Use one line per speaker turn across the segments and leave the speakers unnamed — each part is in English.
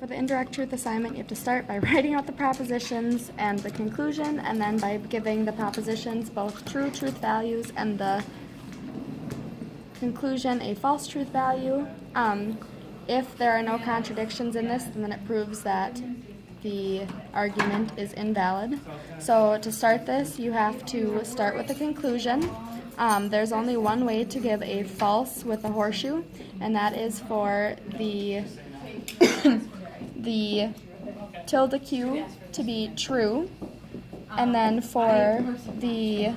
For the indirect truth assignment, you have to start by writing out the propositions and the conclusion, and then by giving the propositions both true truth values and the conclusion a false truth value. If there are no contradictions in this, then it proves that the argument is invalid. So to start this, you have to start with the conclusion. There's only one way to give a false with a horseshoe, and that is for the the tilde q to be true, and then for the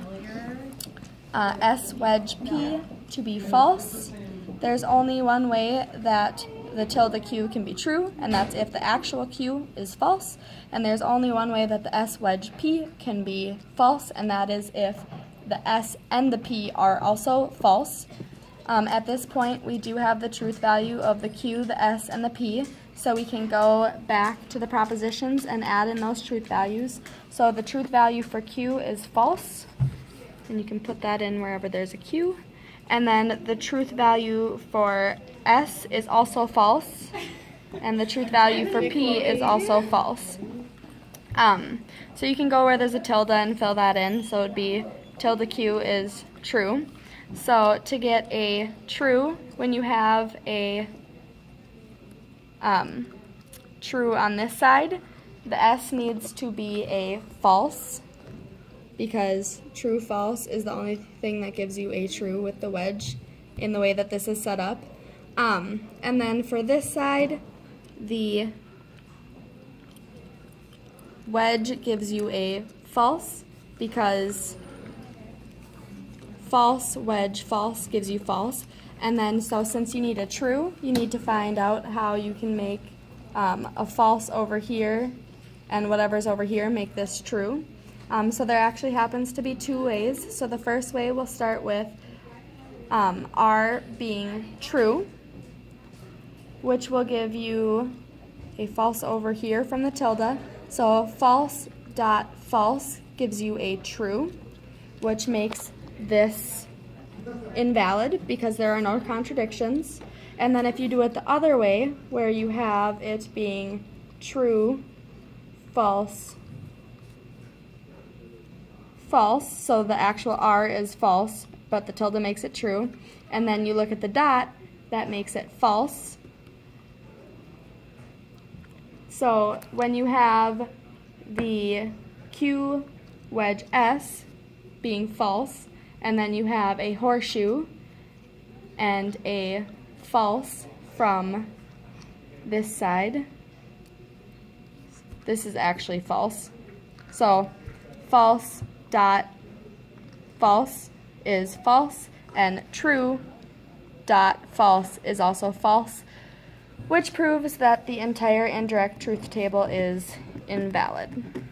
s wedge p to be false. There's only one way that the tilde q can be true, and that's if the actual q is false, and there's only one way that the s wedge p can be false, and that is if the s and the p are also false. At this point, we do have the truth value of the q, the s, and the p, so we can go back to the propositions and add in those truth values. So the truth value for q is false, and you can put that in wherever there's a q. And then the truth value for s is also false, and the truth value for p is also false. So you can go where there's a tilde and fill that in, so it would be tilde q is true. So to get a true, when you have a true on this side, the s needs to be a false, because true false is the only thing that gives you a true with the wedge in the way that this is set up. And then for this side, the wedge gives you a false, because false, wedge, false gives you false. And then so since you need a true, you need to find out how you can make a false over here and whatever's over here make this true. So there actually happens to be two ways. So the first way we'll start with r being true, which will give you a false over here from the tilde. So false dot false gives you a true, which makes this invalid because there are no contradictions. And then if you do it the other way, where you have it being true, false, false, so the actual r is false, but the tilde makes it true, and then you look at the dot, that makes it false. So when you have the q wedge s being false, and then you have a horseshoe and a false from this side, this is actually false. So false dot false is false, and true dot false is also false, which proves that the entire indirect truth table is invalid.